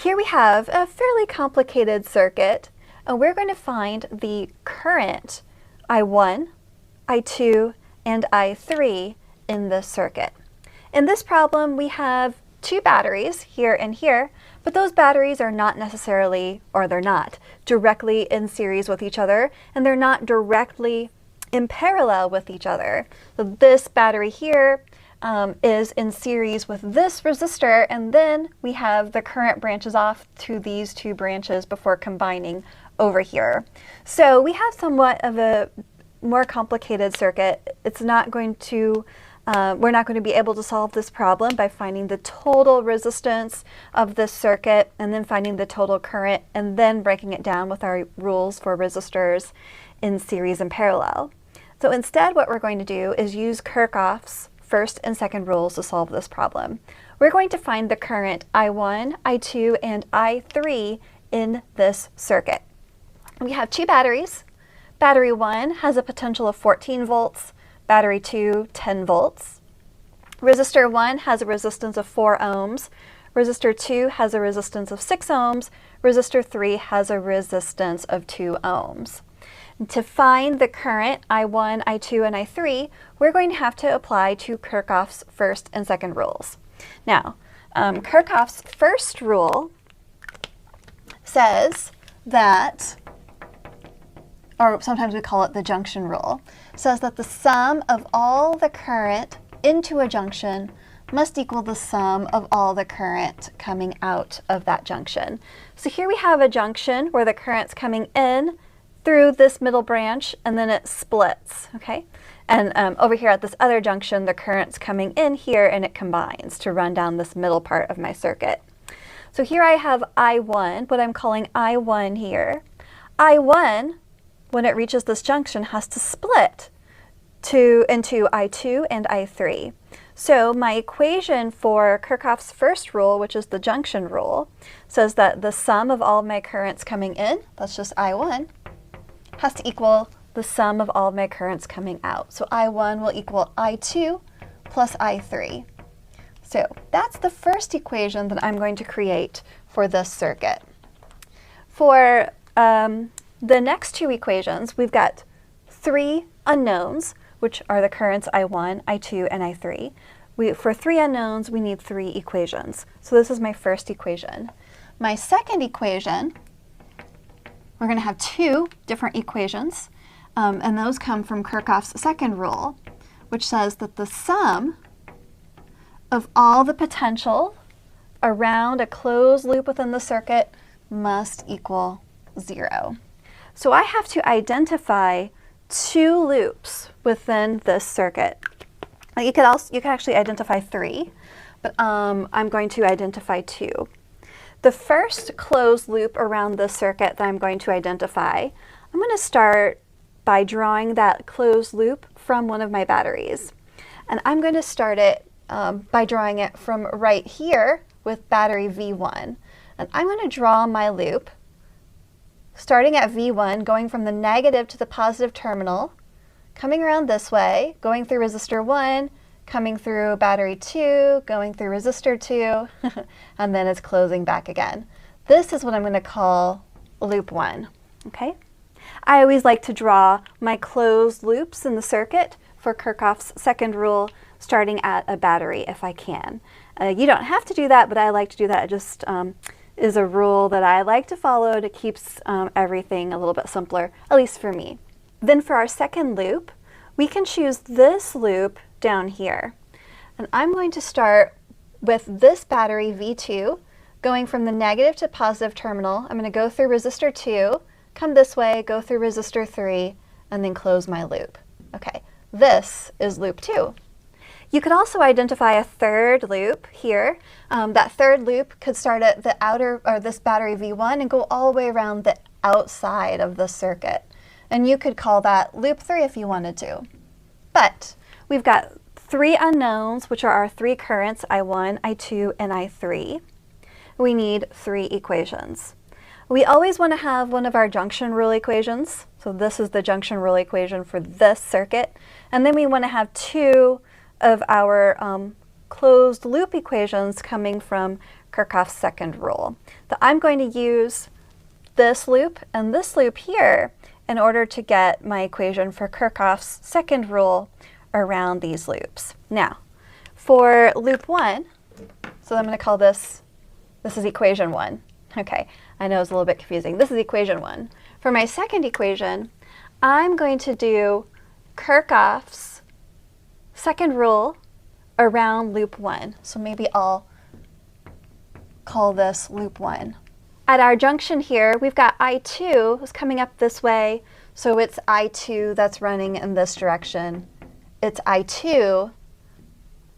Here we have a fairly complicated circuit, and we're going to find the current I1, I2, and I3 in this circuit. In this problem, we have two batteries here and here, but those batteries are not necessarily, or they're not, directly in series with each other, and they're not directly in parallel with each other. So this battery here is in series with this resistor, and then we have the current branches off to these two branches before combining over here. So we have somewhat of a more complicated circuit. It's not going to we're not going to be able to solve this problem by finding the total resistance of this circuit and then finding the total current and then breaking it down with our rules for resistors in series and parallel. So instead, what we're going to do is use Kirchhoff's first and second rules to solve this problem. We're going to find the current I1, I2, and I3 in this circuit. We have two batteries. Battery 1 has a potential of 14 volts, battery 2, 10 volts. Resistor 1 has a resistance of 4 ohms. Resistor 2 has a resistance of 6 ohms. Resistor 3 has a resistance of 2 ohms. To find the current I1, I2, and I3, we're going to have to apply to Kirchhoff's first and second rules. Now, Kirchhoff's first rule says that, or sometimes we call it the junction rule, says that the sum of all the current into a junction must equal the sum of all the current coming out of that junction. So here we have a junction where the current's coming in through this middle branch, and then it splits, okay? And over here at this other junction, the current's coming in here and it combines to run down this middle part of my circuit. So here I have I1, what I'm calling I1 here. I1, when it reaches this junction, has to split into I2 and I3. So my equation for Kirchhoff's first rule, which is the junction rule, says that the sum of all of my currents coming in, that's just I1, has to equal the sum of all of my currents coming out. So I1 will equal I2 plus I3. So that's the first equation that I'm going to create for this circuit. For the next two equations, we've got three unknowns, which are the currents I1, I2, and I3. For three unknowns, we need three equations. So this is my first equation. My second equation, we're going to have two different equations, and those come from Kirchhoff's second rule, which says that the sum of all the potential around a closed loop within the circuit must equal 0. So I have to identify two loops within this circuit. You could actually identify three, but I'm going to identify two. The first closed loop around the circuit that I'm going to identify, I'm going to start by drawing that closed loop from one of my batteries. And I'm going to start it by drawing it from right here with battery V1. And I'm going to draw my loop starting at V1, going from the negative to the positive terminal, coming around this way, going through resistor 1, coming through battery 2, going through resistor 2, and then it's closing back again. This is what I'm going to call loop 1, okay? I always like to draw my closed loops in the circuit for Kirchhoff's second rule, starting at a battery if I can. You don't have to do that, but I like to do that. It just is a rule that I like to follow to keep everything a little bit simpler, at least for me. Then for our second loop, we can choose this loop down here. And I'm going to start with this battery V2, going from the negative to positive terminal. I'm going to go through resistor 2, come this way, go through resistor 3, and then close my loop. Okay, this is loop 2. You could also identify a third loop here. That third loop could start at the outer, or this battery V1, and go all the way around the outside of the circuit. And you could call that loop 3 if you wanted to. But we've got three unknowns, which are our three currents, I1, I2, and I3. We need three equations. We always want to have one of our junction rule equations. So this is the junction rule equation for this circuit. And then we want to have two of our closed loop equations coming from Kirchhoff's second rule. That I'm going to use this loop and this loop here in order to get my equation for Kirchhoff's second rule around these loops. Now, for loop 1, so I'm going to call this is equation 1. Okay, I know it's a little bit confusing. This is equation 1. For my second equation, I'm going to do Kirchhoff's second rule around loop 1. So maybe I'll call this loop 1. At our junction here, we've got I2 is coming up this way, so it's I2 that's running in this direction. It's I2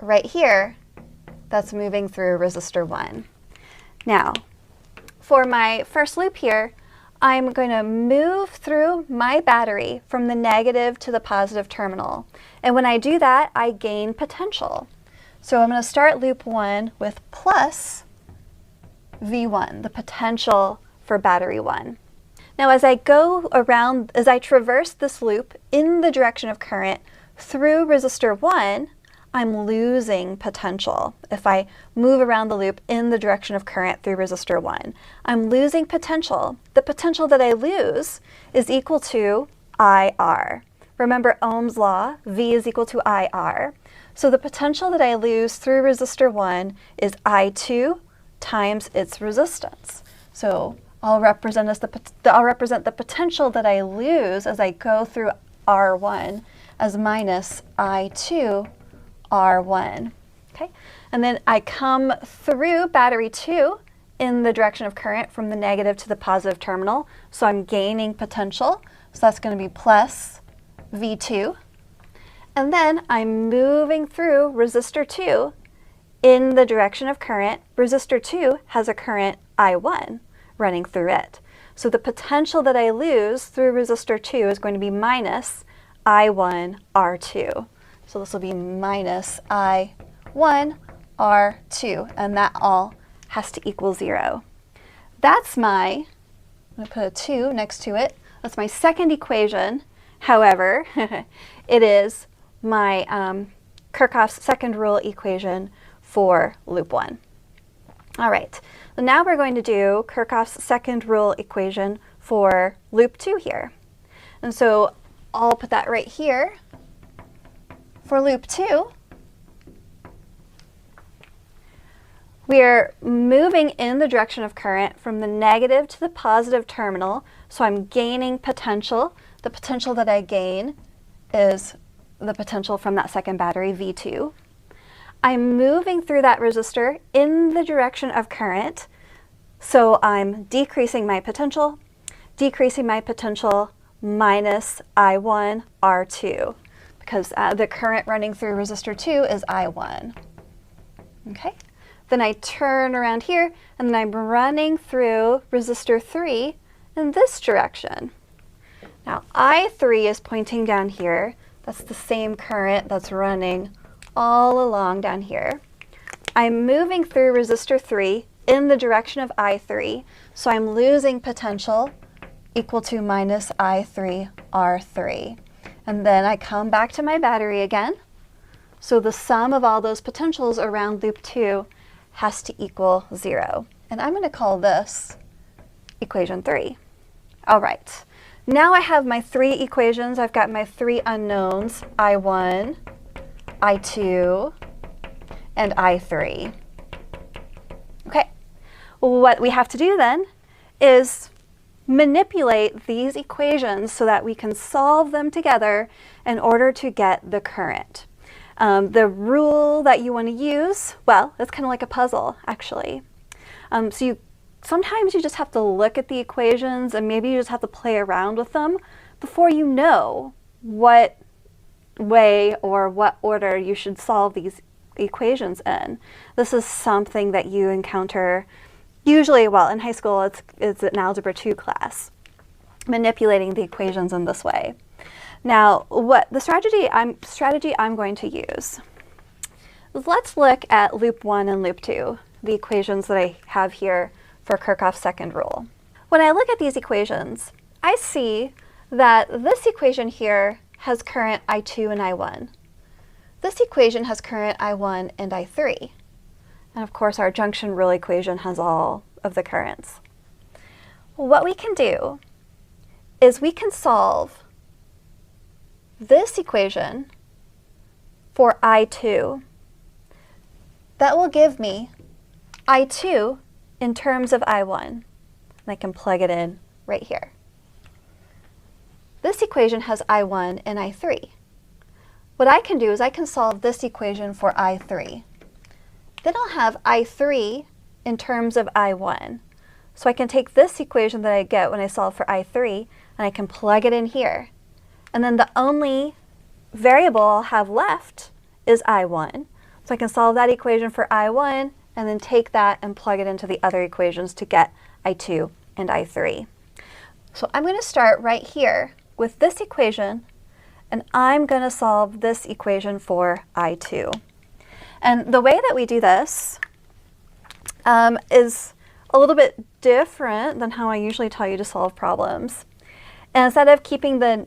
right here that's moving through resistor 1. Now, for my first loop here, I'm going to move through my battery from the negative to the positive terminal. And when I do that, I gain potential. So I'm going to start loop 1 with plus V1, the potential for battery 1. Now as I go around, as I traverse this loop in the direction of current through resistor 1, I'm losing potential. If I move around the loop in the direction of current through resistor 1, I'm losing potential. The potential that I lose is equal to IR. Remember Ohm's law, V is equal to IR. So the potential that I lose through resistor 1 is I2 times its resistance. So I'll represent the potential that I lose as I go through R1 as minus I2 R1. Okay, and then I come through battery 2 in the direction of current from the negative to the positive terminal, so I'm gaining potential, so that's going to be plus V2. And then I'm moving through resistor 2 in the direction of current. Resistor 2 has a current I1 running through it. So the potential that I lose through resistor 2 is going to be minus I1 R2. So this will be minus I1 R2, and that all has to equal 0. That's my, I'm going to put a 2 next to it. That's my second equation. However, it is my Kirchhoff's second rule equation for loop 1. All right, so now we're going to do Kirchhoff's second rule equation for loop 2 here. And so I'll put that right here. For loop 2, we're moving in the direction of current from the negative to the positive terminal, so I'm gaining potential. The potential that I gain is the potential from that second battery, V2. I'm moving through that resistor in the direction of current, so I'm decreasing my potential minus I1 R2, because the current running through resistor 2 is I1. Okay, then I turn around here, and then I'm running through resistor 3 in this direction. Now I3 is pointing down here. That's the same current that's running all along down here. I'm moving through resistor 3 in the direction of I3, so I'm losing potential equal to minus I3 R3. And then I come back to my battery again. So the sum of all those potentials around loop 2 has to equal 0. And I'm going to call this equation 3. All right, now I have my 3 equations. I've got my 3 unknowns, I1, I2, and I3. Okay, what we have to do then is manipulate these equations so that we can solve them together in order to get the current. The rule that you want to use, well, it's kind of like a puzzle, actually. Sometimes you just have to look at the equations, and maybe you just have to play around with them before you know what way or what order you should solve these equations in. This is something that you encounter usually, well, in high school, it's an Algebra 2 class, manipulating the equations in this way. Now, what the strategy I'm going to use is, let's look at loop 1 and loop 2, the equations that I have here for Kirchhoff's second rule. When I look at these equations, I see that this equation here has current I2 and I1. This equation has current I1 and I3. And of course, our junction rule equation has all of the currents. What we can do is we can solve this equation for I2. That will give me I2 in terms of I1. And I can plug it in right here. This equation has I1 and I3. What I can do is I can solve this equation for I3. Then I'll have I3 in terms of I1. So I can take this equation that I get when I solve for I3 and I can plug it in here. And then the only variable I'll have left is I1. So I can solve that equation for I1 and then take that and plug it into the other equations to get I2 and I3. So I'm going to start right here with this equation, and I'm going to solve this equation for I2. And the way that we do this is a little bit different than how I usually tell you to solve problems. And instead of keeping the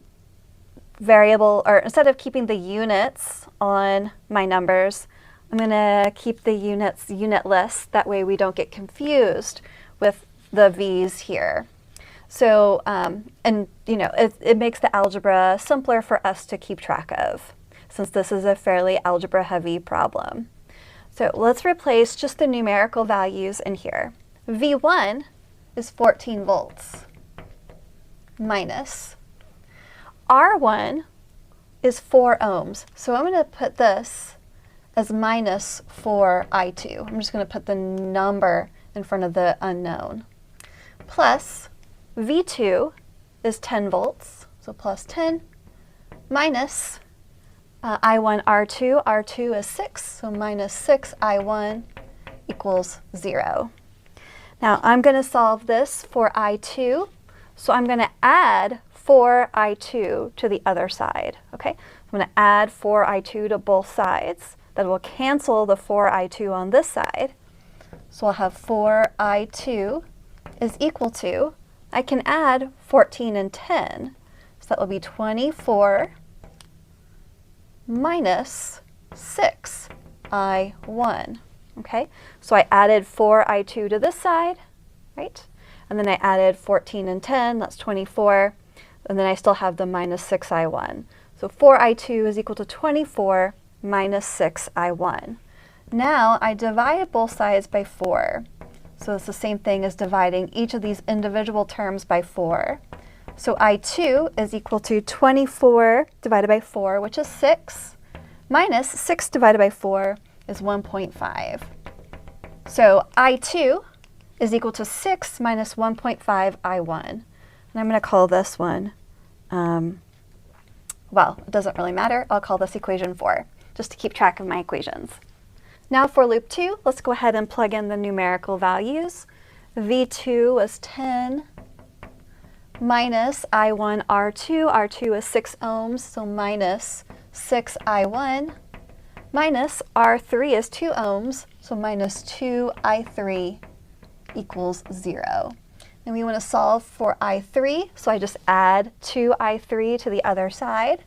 variable, or instead of keeping the units on my numbers, I'm going to keep the units unitless. That way we don't get confused with the V's here. So, and you know, it makes the algebra simpler for us to keep track of, since this is a fairly algebra-heavy problem. So let's replace just the numerical values in here. V1 is 14 volts minus R1 is 4 ohms. So I'm going to put this as minus 4I2. I'm just going to put the number in front of the unknown. Plus V2 is 10 volts, so plus 10, minus I1 R2. R2 is 6, so minus 6 I1 equals 0. Now I'm going to solve this for I2, so I'm going to add 4I2 to the other side. Okay, I'm going to add 4I2 to both sides. That will cancel the 4I2 on this side. So I'll have 4I2 is equal to, I can add 14 and 10. So that will be 24 minus 6I1. Okay, so I added 4I2 to this side, right? And then I added 14 and 10, that's 24. And then I still have the minus 6I1. So 4I2 is equal to 24 minus 6I1. Now I divide both sides by 4. So it's the same thing as dividing each of these individual terms by 4. So I2 is equal to 24 divided by 4, which is 6, minus 6 divided by 4 is 1.5. So I2 is equal to 6 minus 1.5 I1. And I'm going to call this one, well, it doesn't really matter. I'll call this equation 4, just to keep track of my equations. Now for loop 2, let's go ahead and plug in the numerical values. V2 was 10 minus I1 R2. R2 is 6 ohms, so minus 6 I1, minus R3 is 2 ohms, so minus 2 I3 equals 0. And we want to solve for I3, so I just add 2 I3 to the other side.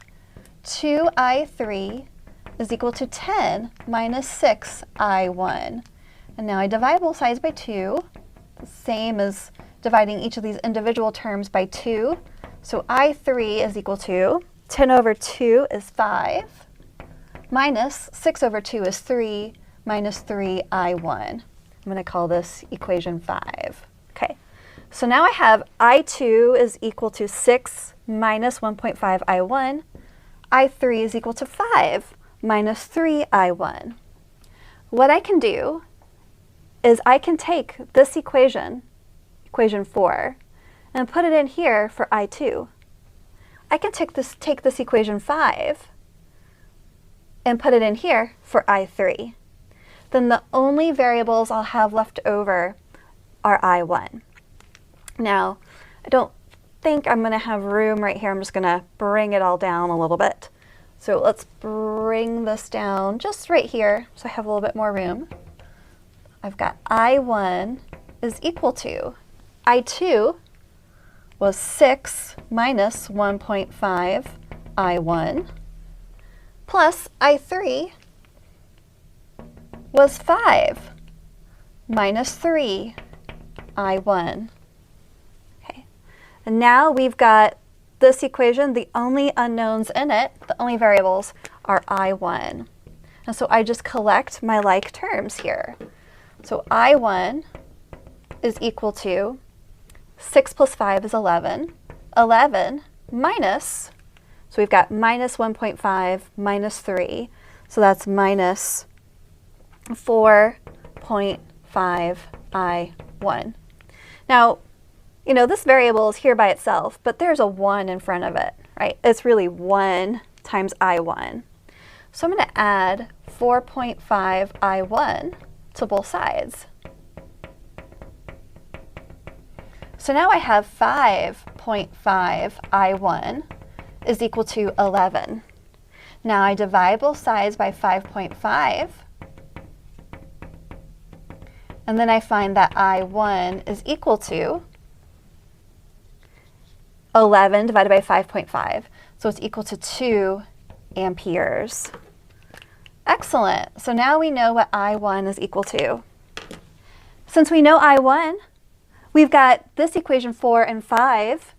2 I3 is equal to 10 minus 6 I1. And now I divide both sides by 2, the same as dividing each of these individual terms by 2. So I3 is equal to 10 over 2 is 5, minus 6 over 2 is 3, minus 3 I1. I'm going to call this equation 5. Okay, so now I have I2 is equal to 6 minus 1.5 I1. I3 is equal to 5 minus 3 I1. What I can do is I can take this equation, equation 4, and put it in here for I2. I can take this equation 5 and put it in here for I3. Then the only variables I'll have left over are I1. Now, I don't think I'm going to have room right here. I'm just going to bring it all down a little bit. So let's bring this down just right here so I have a little bit more room. I've got I1 is equal to, I2 was 6 minus 1.5 I1 plus I3 was 5 minus 3 I1. Okay. And now we've got this equation, the only unknowns in it, the only variables are I1. And so I just collect my like terms here. So I1 is equal to 6 plus 5 is 11. 11 minus, so we've got minus 1.5 minus 3. So that's minus 4.5 I1. Now, you know, this variable is here by itself, but there's a 1 in front of it, right? It's really 1 times I1. So I'm going to add 4.5 I1 to both sides. So now I have 5.5 I1 is equal to 11. Now I divide both sides by 5.5, and then I find that I1 is equal to 11 divided by 5.5, so it's equal to 2 amperes. Excellent. So now we know what I1 is equal to. Since we know I1, we've got this equation 4 and 5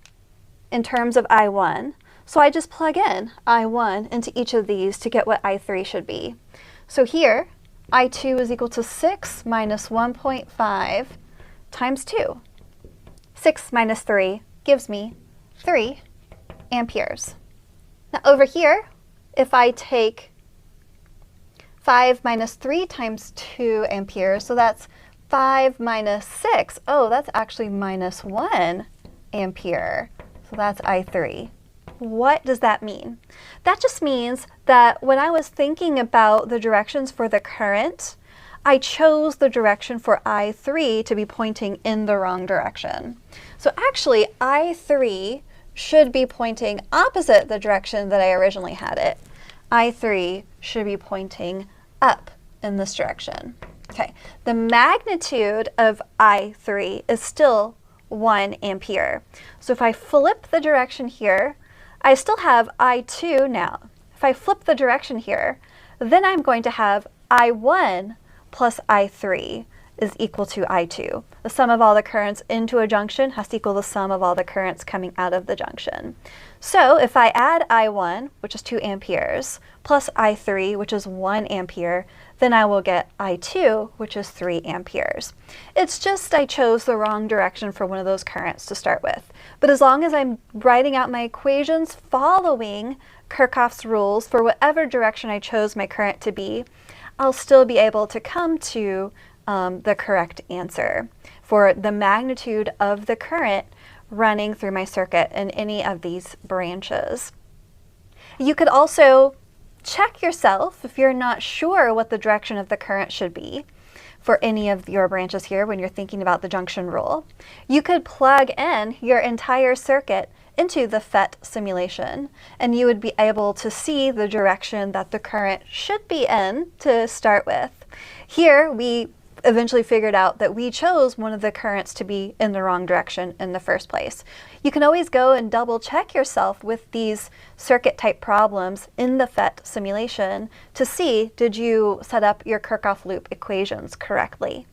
in terms of I1. So I just plug in I1 into each of these to get what I3 should be. So here, I2 is equal to 6 minus 1.5 times 2. 6 minus 3 gives me 3 amperes. Now over here, if I take 5 minus 3 times 2 amperes, so that's 5 minus 6. Oh, that's actually minus 1 ampere. So that's I3. What does that mean? That just means that when I was thinking about the directions for the current, I chose the direction for I3 to be pointing in the wrong direction. So actually, I3 should be pointing opposite the direction that I originally had it. I3 should be pointing up in this direction. Okay, the magnitude of I3 is still 1 ampere. So if I flip the direction here, I still have I2 now. If I flip the direction here, then I'm going to have I1 plus I3 is equal to I2. The sum of all the currents into a junction has to equal the sum of all the currents coming out of the junction. So if I add I1, which is 2 amperes, plus I3, which is 1 ampere, then I will get I2, which is 3 amperes. It's just I chose the wrong direction for one of those currents to start with. But as long as I'm writing out my equations following Kirchhoff's rules for whatever direction I chose my current to be, I'll still be able to come to the correct answer for the magnitude of the current running through my circuit in any of these branches. You could also check yourself if you're not sure what the direction of the current should be for any of your branches here when you're thinking about the junction rule. You could plug in your entire circuit into the PHY simulation, and you would be able to see the direction that the current should be in to start with. Here, we eventually figured out that we chose one of the currents to be in the wrong direction in the first place. You can always go and double check yourself with these circuit type problems in the PHY simulation to see, did you set up your Kirchhoff loop equations correctly?